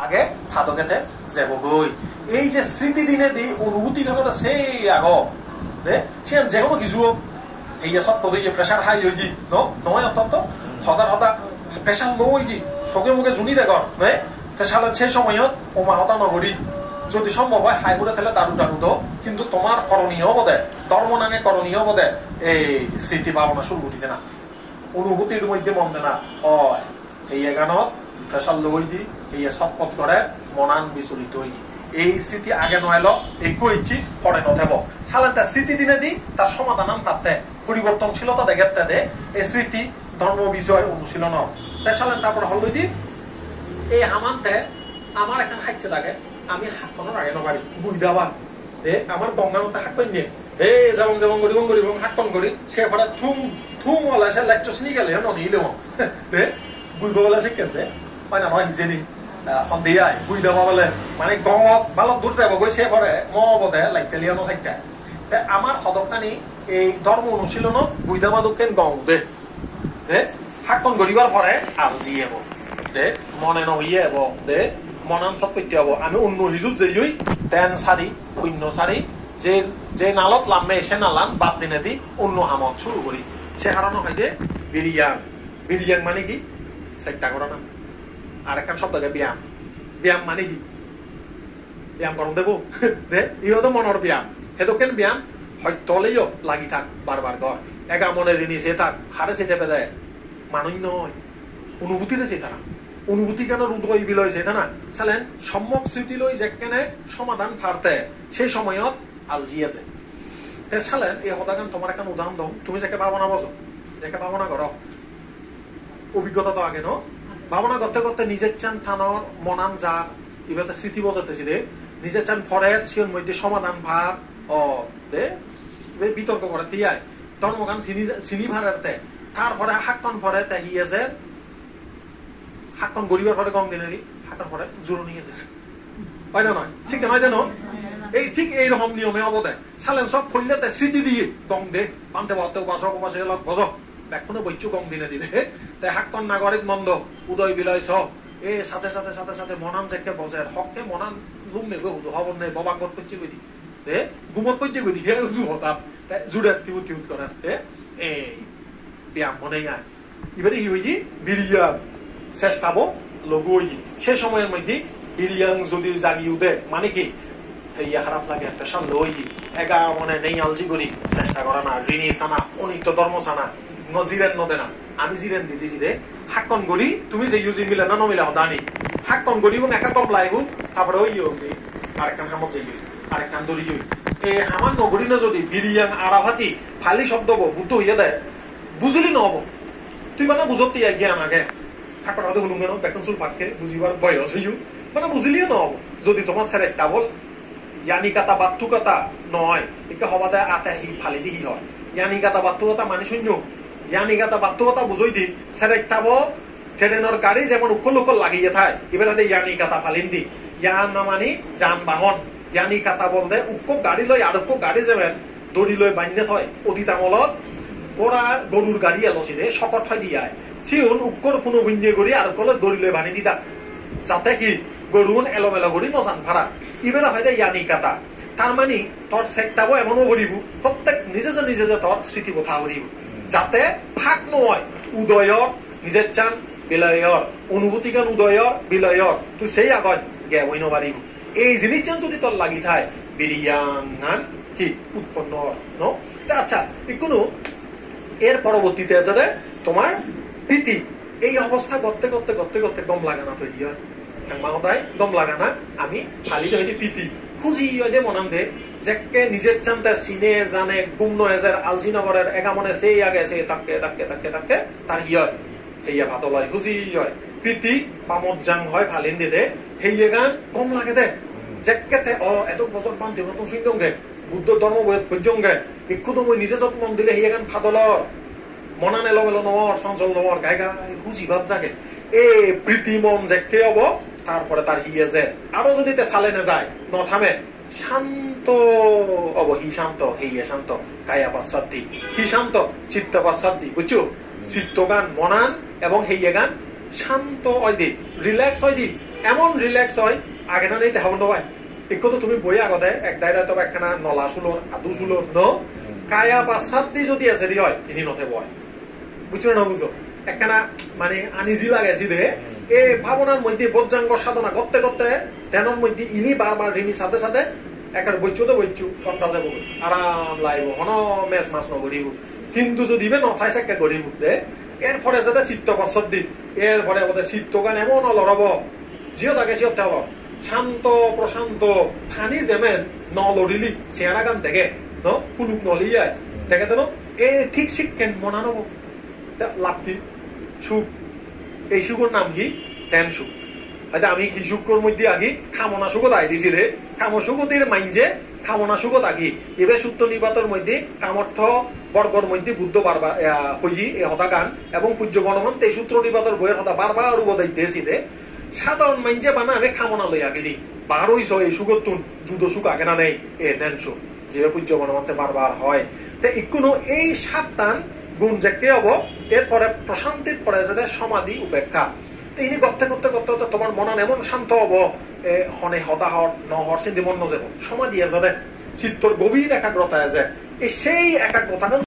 আগে থাদকেতে যাব গই এই যে স্মৃতি দিনে দি অনুভূতি জগতে সেই আগ দে সে যে কোনো কিছু এই সব পদে প্রেসার হাই হই ন নয় অত্যন্ত হঠাৎ হঠাৎ প্রেসার লো হই চোখে মুখে জুনি দেখর নে সালেন সেই সময়ত ওমা হতা নগরী যদি সম্ভব হয় হাই করে তাহলে দারু দারু তো কিন্তু তোমার করণীয় বোধে ধর্ম নামে করণীয় বোধে এই স্মৃতি ভাবনা শুরু করিতে না অনুভূতির মধ্যে মন দে না হয় এই গানত প্রেসার লো হই এই সব পথ করে মনান বিচলিত হই এই স্মৃতি আগে নয় একটু ইচ্ছি পরে নথেব সালেন তার স্মৃতি দিনে দি তার সমাধান তাতে পরিবর্তনশীলতা দেখতে দে এই স্মৃতি ধর্ম বিষয় অনুশীলন তাই সালেন তারপর হল দি এই হামানতে আমার এখন হাইছে লাগে আমি হাত কোনোর আগে নবারি বুঝ দেওয়া আমার গঙ্গার মধ্যে হাত পাইনি এই যেমন যেমন করি হাত কন করি সে পরে থুম থুম হলে সে লেকচার শুনি গেলে ননিলে বুঝব বলে সে কেনতে হয় না নয় হিসে নি সন্ধিয়াই বুঝ দেওয়া বলে মানে গঙত ভালো দূর যাব গৈ সে পরে মবদে লাইতেলিয়া নচাইতা আমার সদকানি এই ধর্ম অনুশীলনত বুঝ দেওয়া দোকেন গং দে হাত কন করিবার পরে আলজি হব দে মনে নহইয়ে হব দে মনান সব পেতে হব আমি অন্য হিজুত যে তেন সারি শূন্য সারি যে যে নালত লামে এসে নালান বাদ দিনে দি অন্য হামত শুরু করি সে কারণে হয় দে বিরিয়াং বিরিয়াং মানে কি চেষ্টা করা না আর একখান শব্দকে ব্যায়াম ব্যায়াম মানে কি ব্যায়াম করন দেব দে ইহতো মনের ব্যায়াম হেতু কেন ব্যায়াম হয়তলেও লাগি থাক বারবার ঘর একা মনে ঋণী সে থাক হারে সেতে পেদে মানুষ নয় অনুভূতিরে সেটা না অনুভূতি কেন হৃদয় বিলয় সেটা না চালেন সম্যক স্মৃতি লই যেখানে সমাধান ফারতে সেই সময়ত আলজি আছে তে চালেন এই সদাগান তোমার এখন উদাহরণ দম তুমি যাকে ভাবনা বসো যাকে ভাবনা করো অভিজ্ঞতা তো আগে ন ভাবনা করতে করতে নিজের চান থানোর মনান যার এবার স্মৃতি বজাতেছি দে নিজের চান ফরের সিওর মধ্যে সমাধান ভার দে বিতর্ক করে তিয়ায় ধর্মগান চিনি ভাড়াতে তারপরে হাক্কন ফরে তে হিয়েছে হাক্কন গরিবার পরে গং দিনে দি হাক্কন পরে জোর নিয়েছে হয় না নয় ঠিক নয় দেন এই ঠিক এইরকম নিয়মে অবদায় সালেন সব খুললে তে স্মৃতি দিয়ে গং দে পান্তে বাতে উপাস উপাসে লগ গজ ব্যাকুনে বৈচ্য গং দিনে দিদে তাই হাক্কন নাগরিক মন্দ উদয় বিলয় সব এ সাথে সাথে সাথে সাথে মনান চেকে বসে হককে মনান লুম নেগো হুদো হবর নেই ববাগত করছে গদি দে গুমত করছে গদি হে জু হতাম তাই জুড়ে তিউত তিউত করার এই ব্যায়াম মনে আয় এবারে কি হই বিরিয়াং চেষ্টাবো লঘু হই সে সময়ের মধ্যে বিরিয়াং যদি জাগি উদে মানে কি হেয়া খারাপ লাগে একটা সাল লই এগা মনে নেই আলজি করি চেষ্টা করা না ঋণী সানা অনিত্য ধর্ম সানা নজিরেন নদে না আমি জিরেন দিদিছি দে হাক্কন গড়ি তুমি যে ইউজি মিলে না নমিলে হদানি হাক্কন গড়ি এবং একা কম লাইব তারপরে ওই আরেকখান হামত যাই আরেকখান দড়ি এ হামান নগরী না যদি বিরিয়াং আরাভাতি ফালি শব্দ বুদ্ধ হইয়া দেয় বুঝলি নহব তুই মানে বুঝতে জ্ঞান আগে হাক্কন হতে হলুম কেন বেকন চুল পাককে বুঝিবার বয়স হইও মানে বুঝলিও নহব যদি তোমার স্যার একটা বল ইয়ানি কাতা বাত্তু কাতা নয় একে হবাদে আতে হি ফালি দিহি হয় ইয়ানি কাতা বাত্তু কাতা মানে শূন্য ইয়ানি কাতা বাত্তু কাতা বুঝই দি স্যার একটা ট্রেনের গাড়ি যেমন উকল উকল লাগিয়ে থাকে এবারে ইয়ানি কাতা ফালিন দি ইয়ান না মানে যানবাহন ইয়ানি কাতা বলতে উক্ক গাড়ি লই আর উক্ক গাড়ি যাবেন দড়ি লই বান্ধে থয় অতীত আমলত গোড়া গরুর গাড়ি এলছি দে শকট হয় দিয়ায় সিউন উক্কর কোনো বিন্দিয়ে গড়ি আর কলে দড়ি লই বানি দিতা যাতে কি গরুন এলোমেলো গড়ি নজান ভাড়া ইবেলা হয় দে ইয়ানি কাতা তার মানে তোর চেষ্টাবো এমনও করিব প্রত্যেক নিজে যে তোর স্মৃতি কথা করিব যাতে ফাঁক নয় উদয়র নিজের চান বিলয়র অনুভূতি গান উদয়র বিলয়র তুই সেই আগত গে বই নবারিব এই জিনিস চান যদি তোর লাগি থায় বিরিয়াঙ্গান কি উৎপন্ন ন আচ্ছা কোনো এর পরবর্তীতে আছে দে তোমার প্রীতি এই অবস্থা করতে করতে করতে করতে দম লাগানা তৈরি হয় সাংমাহতায় দম লাগানা আমি খালি হইতে প্রীতি খুঁজি দে মনান দে যেকে নিজের চান্তা চিনে জানে গুমন এজের আলজিনগরের একামনে সেই আগে সেই তাকে তাকে তাকে তাকে তার হিয় হেয়া ভাতলাই খুঁজি হয় প্রীতি পামত জাং হয় ফালিন দে দে হেয়ে গান কম লাগে দে যেকে এত বছর পান দিব তো শুনগে বুদ্ধ ধর্ম বৈজঙ্গে একটু তো মই নিজে যত মন দিলে হেয়ে গান ফাদলর মনান এলোমেলো নর চঞ্চল নর গাই গাই খুঁজি ভাব জাগে এ প্রীতি মন যেকে হব তারপরে তার হিয়ে যে আরো যদি তে চালে না যায় নথামে শান্ত অব হি শান্ত হেয়ে শান্ত কায়া পাশ্চাত্যি হি শান্ত চিত্ত পাশ্চাত্যি বুঝছো চিত্ত গান মনান এবং হেয়ে গান শান্ত হয় দি রিল্যাক্স হয় দি এমন রিল্যাক্স হয় আগে না নেই দেখাব নয় একটু তো তুমি বই আগতে এক দায়রা তো একখানা নলা শুলোর আদু শুলোর ন কায়া পাঁচ দি যদি আছে দি হয় ইনি নথে বয় বুঝছো না বুঝো একখানা মানে আনিজি লাগাইছি দে এ ভাবনার মধ্যে বজ্রাঙ্গ সাধনা করতে করতে ধ্যানের মধ্যে ইনি বারবার রিনি সাথে সাথে একার বইচু তো বইচু কন্টা যাব আরাম লাইব হন মেস মাছ নগরিব কিন্তু যদি নথাইছে একটা গড়িব দে এরপরে যাতে চিত্ত বছর দিন এরপরে ওদের চিত্ত গান এমন লড়ব জিও তাকে সিওতে হল শান্ত প্রশান্ত ফানি যেমেন নলড়িলি চেয়ারা গান দেখে ন ফুলুক নলিয়ায় দেখে দেন এ ঠিক শিক্ষেন মনা নব লাভ কি সুখ এই সুখের নাম কি ধ্যান সুখ হয়তো আমি কি সুখের মধ্যে আগি খামনা সুখত আই দিছি রে খাম সুখতির মাইনজে খামনা সুখত আগি এবার সূত্র নিবাতের মধ্যে কামর্থ বর্গর মধ্যে বুদ্ধ বারবার হই এ হতা গান এবং পূজ্য বনমন তে সূত্র নিবাতের বইয়ের হতা বারবার উবদাই দিয়েছি রে সাধারণ মাইনজে বানা আমি খামনা লই আগে দিই বারোই এই সুখতুন যুদ্ধ সুখ আগে না নেই এ ধ্যান সুখ যে পূজ্য বনমন্তে বারবার হয় তো ইকুনো এই সাতটান গুণ যে কে হব এরপরে প্রশান্তির পরে যাতে সমাধি উপেক্ষা ইনি করতে করতে করতে করতে তোমার মনন এমন শান্ত হব হনে হতাহর নহর চিন্তি মন নযাব সমাধি আছে চিত্তর গভীর একাগ্রতা আছে এই সেই একাগ্রতা